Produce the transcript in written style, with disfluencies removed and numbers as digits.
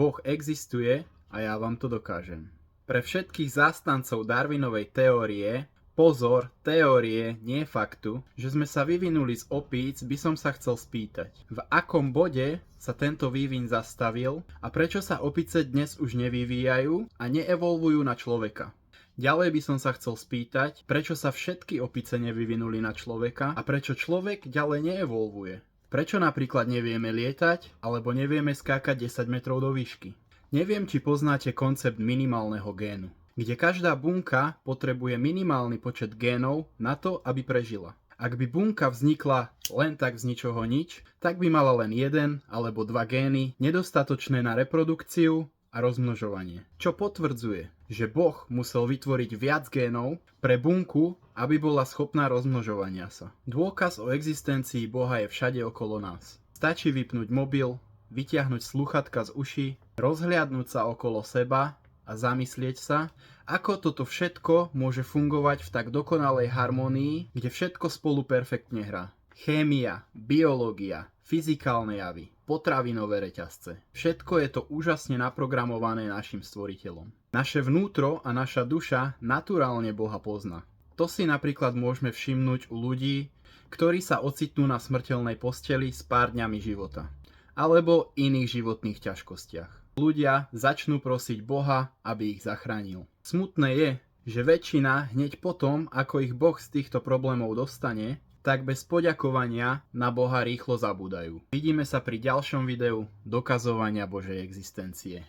Boh existuje a ja vám to dokážem. Pre všetkých zástancov Darwinovej teórie, pozor, teórie, nie faktu, že sme sa vyvinuli z opíc, by som sa chcel spýtať. V akom bode sa tento vývin zastavil a prečo sa opice dnes už nevyvíjajú a neevolvujú na človeka? Ďalej by som sa chcel spýtať, prečo sa všetky opice nevyvinuli na človeka a prečo človek ďalej neevolvuje? Prečo napríklad nevieme lietať alebo nevieme skákať 10 metrov do výšky? Neviem, či poznáte koncept minimálneho génu, kde každá bunka potrebuje minimálny počet génov na to, aby prežila. Ak by bunka vznikla len tak z ničoho nič, tak by mala len 1 alebo 2 gény, nedostatočné na reprodukciu a rozmnožovanie. Čo potvrdzuje, že Boh musel vytvoriť viac génov pre bunku, aby bola schopná rozmnožovania sa. Dôkaz o existencii Boha je všade okolo nás. Stačí vypnúť mobil, vytiahnuť slúchadka z uší, rozhliadnúť sa okolo seba a zamyslieť sa, ako toto všetko môže fungovať v tak dokonalej harmonii, kde všetko spolu perfektne hrá. Chémia, biológia, fyzikálne javy, potravinové reťazce. Všetko je to úžasne naprogramované našim stvoriteľom. Naše vnútro a naša duša naturálne Boha pozná. To si napríklad môžeme všimnúť u ľudí, ktorí sa ocitnú na smrteľnej posteli s pár dňami života. Alebo iných životných ťažkostiach. Ľudia začnú prosiť Boha, aby ich zachránil. Smutné je, že väčšina hneď potom, ako ich Boh z týchto problémov dostane, tak bez poďakovania na Boha rýchlo zabúdajú. Vidíme sa pri ďalšom videu dokazovania Božej existencie.